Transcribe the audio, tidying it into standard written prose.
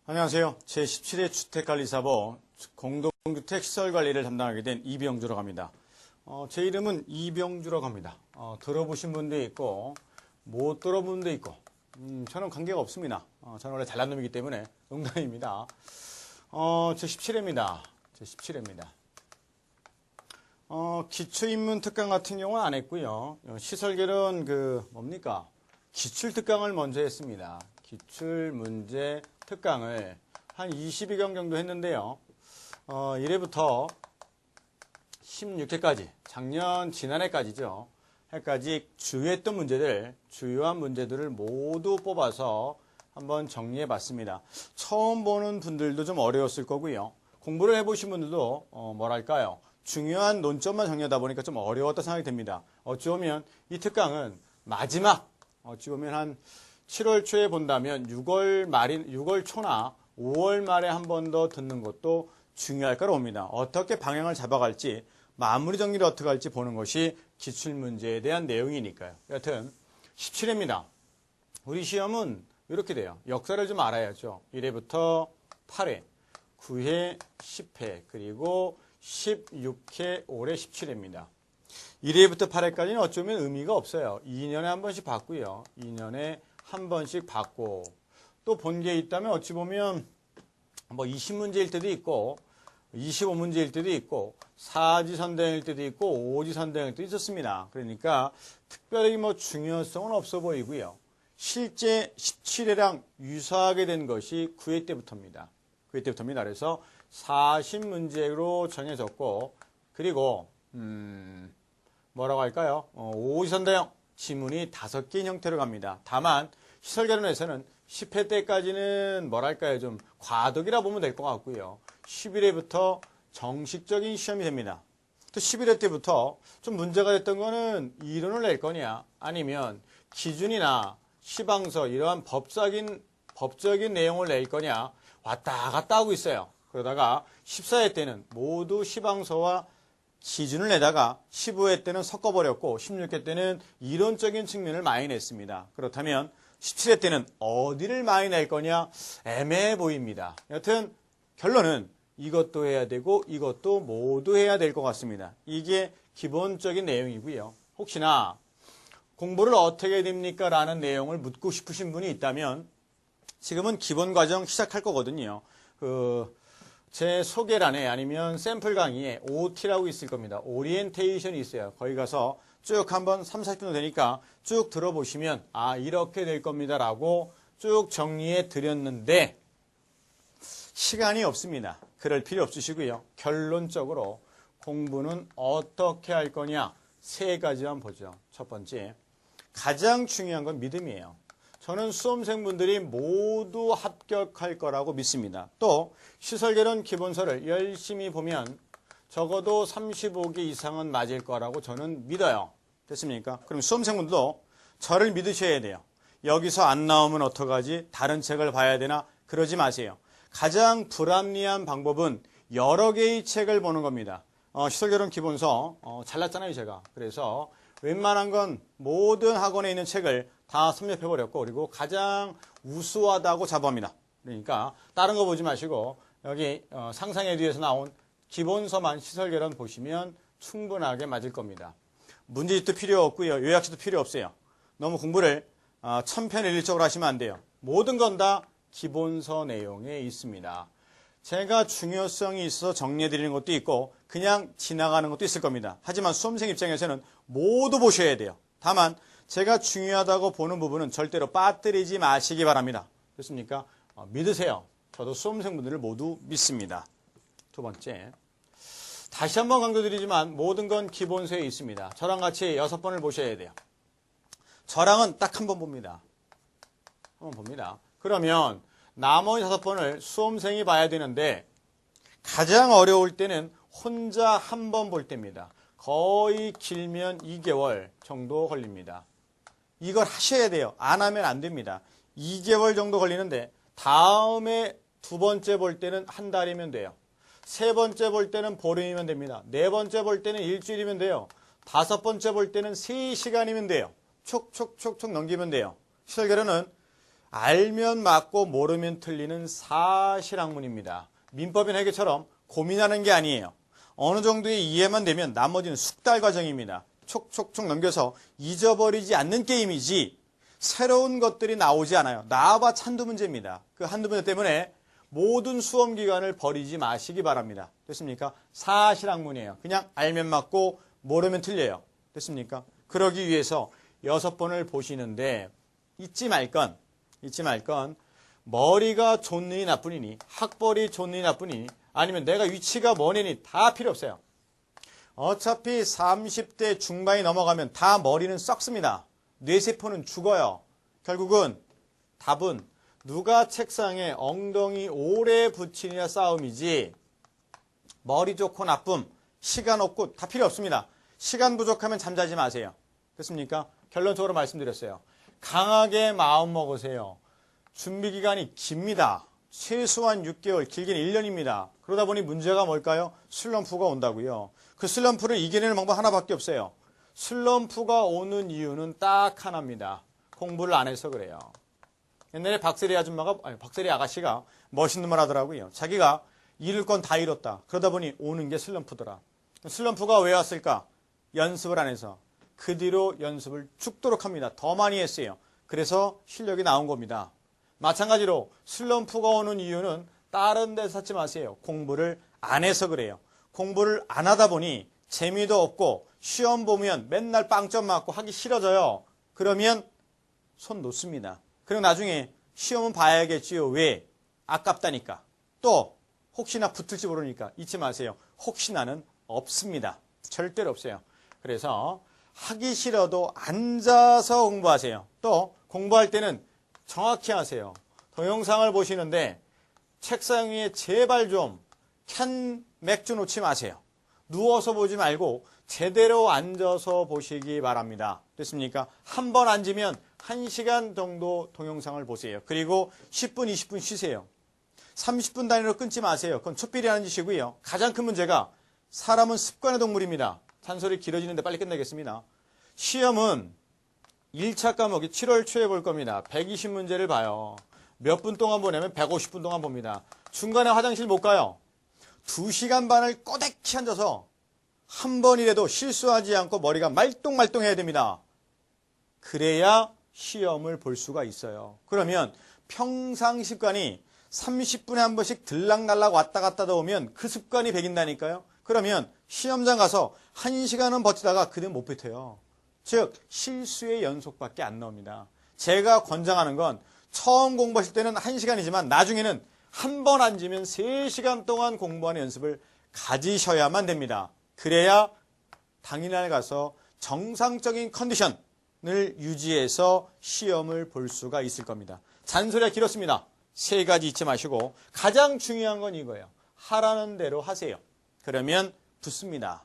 안녕하세요. 제17회 주택관리사법 공동주택 시설관리를 담당하게 된 이병주라고 합니다. 제 이름은 이병주라고 합니다. 들어보신 분도 있고 못 들어본 분도 있고 저는 관계가 없습니다. 저는 원래 잘난 놈이기 때문에 농담입니다. 제17회입니다. 제17회입니다. 기초인문 특강 같은 경우는 안 했고요. 시설결은 뭡니까? 기출특강을 먼저 했습니다. 기출문제 특강을 한 22강 정도 했는데요. 1회부터 16회까지, 지난해까지죠. 해까지 주요했던 문제들, 주요한 문제들을 모두 뽑아서 한번 정리해 봤습니다. 처음 보는 분들도 좀 어려웠을 거고요. 공부를 해보신 분들도, 뭐랄까요. 중요한 논점만 정리하다 보니까 좀 어려웠다 생각이 듭니다. 어찌 보면 이 특강은 마지막, 어찌 보면 한 7월 초에 본다면 6월 초나 5월 말에 한 번 더 듣는 것도 중요할 거로 봅니다. 어떻게 방향을 잡아갈지, 마무리 정리를 어떻게 할지 보는 것이 기출문제에 대한 내용이니까요. 여튼 17회입니다. 우리 시험은 이렇게 돼요. 역사를 좀 알아야죠. 1회부터 8회, 9회, 10회, 그리고 16회, 올해 17회입니다. 1회부터 8회까지는 어쩌면 의미가 없어요. 2년에 한 번씩 받고요. 2년에 한 번씩 받고 또 본 게 있다면 어찌 보면 뭐 20문제일 때도 있고 25문제일 때도 있고 4지선대일 때도 있고 5지선대일 때도 있었습니다. 그러니까 특별히 뭐 중요성은 없어 보이고요. 실제 17회랑 유사하게 된 것이 9회 때부터입니다. 9회 때부터입니다. 그래서 40문제로 정해졌고 그리고 뭐라고 할까요? 5지선대형 지문이 5개인 형태로 갑니다. 다만 시설결론에서는 10회 때까지는 뭐랄까요? 좀 과도기라 보면 될 것 같고요. 11회부터 정식적인 시험이 됩니다. 또 11회 때부터 좀 문제가 됐던 거는 이론을 낼 거냐 아니면 기준이나 시방서 이러한 법적인 내용을 낼 거냐 왔다 갔다 하고 있어요. 그러다가 14회 때는 모두 시방서와 기준을 내다가 15회 때는 섞어버렸고 16회 때는 이론적인 측면을 많이 냈습니다. 그렇다면 17회 때는 어디를 많이 낼 거냐 애매해 보입니다. 여튼 결론은 이것도 해야 되고 이것도 모두 해야 될 것 같습니다. 이게 기본적인 내용이고요. 혹시나 공부를 어떻게 해야 됩니까? 라는 내용을 묻고 싶으신 분이 있다면 지금은 기본 과정 시작할 거거든요. 제 소개란에 아니면 샘플 강의에 OT라고 있을 겁니다. 오리엔테이션이 있어요. 거기 가서 쭉 한번 3, 40분 되니까 쭉 들어보시면 이렇게 될 겁니다 라고 쭉 정리해 드렸는데 시간이 없습니다. 그럴 필요 없으시고요. 결론적으로 공부는 어떻게 할 거냐 3가지만 보죠. 첫 번째, 가장 중요한 건 믿음이에요. 저는 수험생분들이 모두 합격할 거라고 믿습니다. 또 시설결론 기본서를 열심히 보면 적어도 35개 이상은 맞을 거라고 저는 믿어요. 됐습니까? 그럼 수험생분들도 저를 믿으셔야 돼요. 여기서 안 나오면 어떡하지? 다른 책을 봐야 되나? 그러지 마세요. 가장 불합리한 방법은 여러 개의 책을 보는 겁니다. 시설결론 기본서 잘났잖아요 제가. 그래서 웬만한 건 모든 학원에 있는 책을 다 섭렵해버렸고 그리고 가장 우수하다고 자부합니다. 그러니까 다른 거 보지 마시고 여기 상상의 뒤에서 나온 기본서만 시설결론 보시면 충분하게 맞을 겁니다. 문제집도 필요 없고요. 요약식도 필요 없어요. 너무 공부를 천편일률적으로 하시면 안 돼요. 모든 건 다 기본서 내용에 있습니다. 제가 중요성이 있어서 정리해드리는 것도 있고 그냥 지나가는 것도 있을 겁니다. 하지만 수험생 입장에서는 모두 보셔야 돼요. 다만 제가 중요하다고 보는 부분은 절대로 빠뜨리지 마시기 바랍니다. 됐습니까? 믿으세요. 저도 수험생분들을 모두 믿습니다. 두 번째, 다시 한번 강조드리지만 모든 건 기본서에 있습니다. 저랑 같이 6번을 보셔야 돼요. 저랑은 딱 한 번 봅니다. 한 번 봅니다. 그러면 나머지 5번을 수험생이 봐야 되는데 가장 어려울 때는 혼자 한 번 볼 때입니다. 거의 길면 2개월 정도 걸립니다. 이걸 하셔야 돼요. 안 하면 안 됩니다. 2개월 정도 걸리는데 다음에 2번째 볼 때는 한 달이면 돼요. 3번째 볼 때는 보름이면 됩니다. 4번째 볼 때는 일주일이면 돼요. 5번째 볼 때는 3시간이면 돼요. 촉촉촉촉 넘기면 돼요. 시설결론은 알면 맞고 모르면 틀리는 사실학문입니다. 민법인 회계처럼 고민하는 게 아니에요. 어느 정도의 이해만 되면 나머지는 숙달 과정입니다. 촉촉촉 넘겨서 잊어버리지 않는 게임이지 새로운 것들이 나오지 않아요. 나와봐 한두 문제입니다. 그 한두 문제 때문에 모든 수험 기간을 버리지 마시기 바랍니다. 됐습니까? 사실학문이에요. 그냥 알면 맞고 모르면 틀려요. 됐습니까? 그러기 위해서 6번을 보시는데 잊지 말 건 머리가 좋느니 나쁘니 학벌이 좋느니 나쁘니 아니면 내가 위치가 뭐니 다 필요 없어요. 어차피 30대 중반이 넘어가면 다 머리는 썩습니다. 뇌세포는 죽어요. 결국은 답은 누가 책상에 엉덩이 오래 붙이느냐 싸움이지 머리 좋고 나쁨, 시간 없고 다 필요 없습니다. 시간 부족하면 잠자지 마세요. 됐습니까? 결론적으로 말씀드렸어요. 강하게 마음 먹으세요. 준비 기간이 깁니다. 최소한 6개월, 길게는 1년입니다. 그러다 보니 문제가 뭘까요? 슬럼프가 온다고요. 그 슬럼프를 이겨내는 방법 하나밖에 없어요. 슬럼프가 오는 이유는 딱 하나입니다. 공부를 안 해서 그래요. 옛날에 박세리 아가씨가 멋있는 말 하더라고요. 자기가 잃을 건 다 잃었다. 그러다 보니 오는 게 슬럼프더라. 슬럼프가 왜 왔을까? 연습을 안 해서. 그 뒤로 연습을 죽도록 합니다. 더 많이 했어요. 그래서 실력이 나온 겁니다. 마찬가지로 슬럼프가 오는 이유는 다른 데 찾지 마세요. 공부를 안 해서 그래요. 공부를 안 하다 보니 재미도 없고 시험 보면 맨날 빵점 맞고 하기 싫어져요. 그러면 손 놓습니다. 그리고 나중에 시험은 봐야겠지요. 왜? 아깝다니까. 또 혹시나 붙을지 모르니까 잊지 마세요. 혹시나는 없습니다. 절대로 없어요. 그래서 하기 싫어도 앉아서 공부하세요. 또 공부할 때는 정확히 하세요. 동영상을 보시는데 책상 위에 제발 좀 캔 맥주 놓지 마세요. 누워서 보지 말고 제대로 앉아서 보시기 바랍니다. 됐습니까? 한 번 앉으면 1시간 정도 동영상을 보세요. 그리고 10분, 20분 쉬세요. 30분 단위로 끊지 마세요. 그건 촛비리하는 짓이고요. 가장 큰 문제가 사람은 습관의 동물입니다. 잔소리 길어지는데 빨리 끝내겠습니다. 시험은 1차 과목이 7월 초에 볼 겁니다. 120문제를 봐요. 몇 분 동안 보냐면 150분 동안 봅니다. 중간에 화장실 못 가요. 2시간 반을 꼬대기 앉아서 한 번이라도 실수하지 않고 머리가 말똥말똥해야 됩니다. 그래야 시험을 볼 수가 있어요. 그러면 평상 습관이 30분에 한 번씩 들락날락 왔다 갔다 오면 그 습관이 배긴다니까요. 그러면 시험장 가서 1시간은 버티다가 그대로 못 버텨요. 즉 실수의 연속밖에 안 나옵니다. 제가 권장하는 건 처음 공부하실 때는 1시간이지만 나중에는 한 번 앉으면 3시간 동안 공부하는 연습을 가지셔야만 됩니다. 그래야 당일날 가서 정상적인 컨디션을 유지해서 시험을 볼 수가 있을 겁니다. 잔소리가 길었습니다. 3가지 잊지 마시고 가장 중요한 건 이거예요. 하라는 대로 하세요. 그러면 붙습니다.